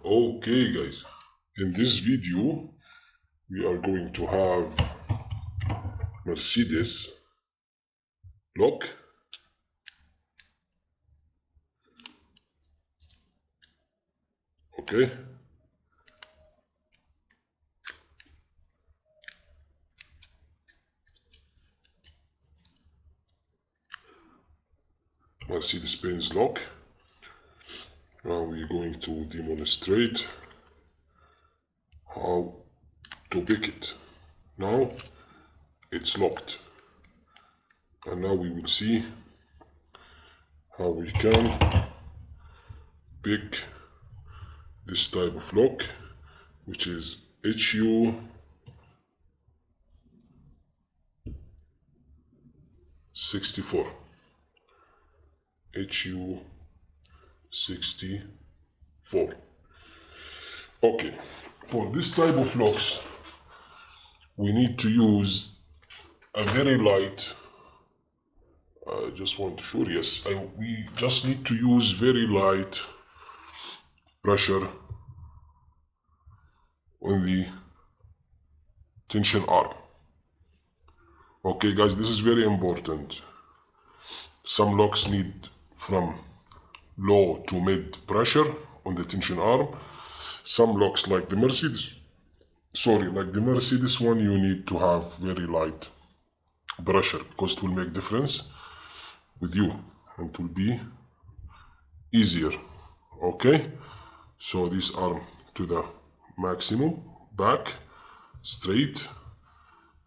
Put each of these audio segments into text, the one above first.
Okay guys, in this video we are going to have Mercedes lock. Okay, Mercedes-Benz lock. Now we're going to demonstrate how to pick it. Now it's locked, and now we will see how we can pick this type of lock, which is HU64. HU64. Okay, for this type of locks, we need to use a very light. I just want to show you, yes, we just need to use very light pressure on the tension arm. Okay guys, this is very important. Some locks need from low to mid pressure on the tension arm. Some locks like the Mercedes one, you need to have very light pressure because it will make difference with you and it will be easier. Okay, so this arm to the maximum, back, straight,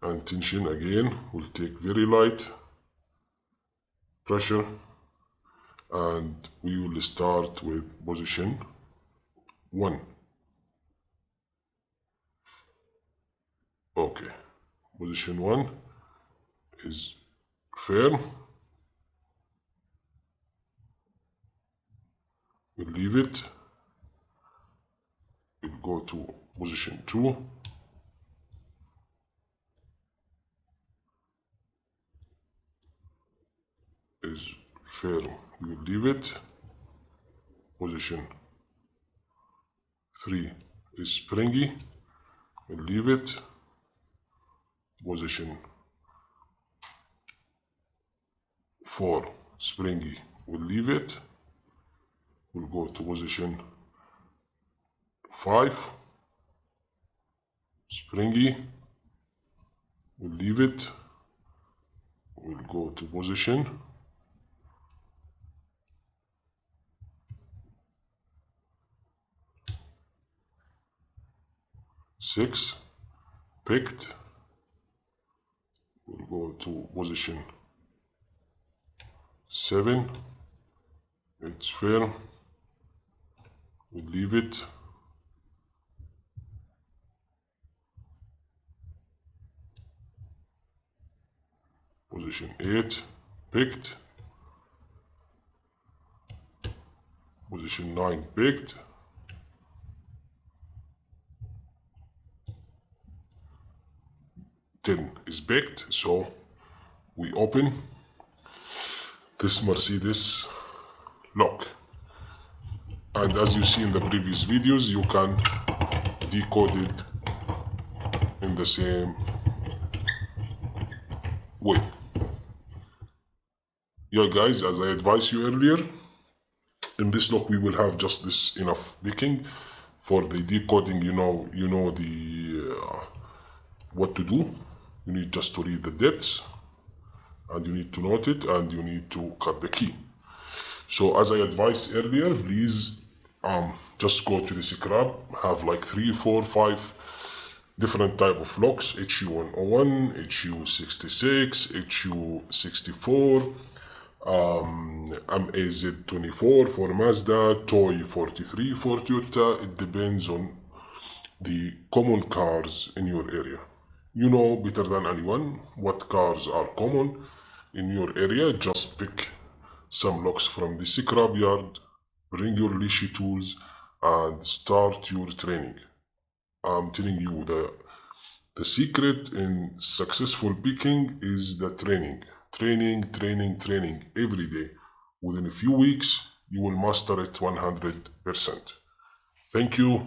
and tension again will take very light pressure, and we will start with position 1. Okay, position 1 is firm. We'll leave it. We'll go to position 2. Is firm. We'll leave it. Position 3 is springy. We'll leave it. Position 4 springy. We'll leave it. We'll go to position 5 springy. We'll leave it. We'll go to position 6 picked. We'll go to position 7. It's firm. We'll leave it. Position 8 picked. Position 9 picked. Is picked. So we open this Mercedes lock, and as you see in the previous videos, you can decode it in the same way. Yeah guys, as I advised you earlier, in this lock we will have just this enough picking for the decoding. You know the what to do. You need just to read the depths, and you need to note it, and you need to cut the key. So as I advised earlier, please just go to the scrap, have like 3, 4, 5 different type of locks: HU101, HU66, HU64, MAZ24 for Mazda, Toy 43 for Toyota. It depends on the common cars in your area. You know better than anyone what cars are common in your area. Just pick some locks from the scrap yard, bring your leashy tools, and start your training. I'm telling you, the secret in successful picking is the training every day. Within a few weeks you will master it 100%. Thank you.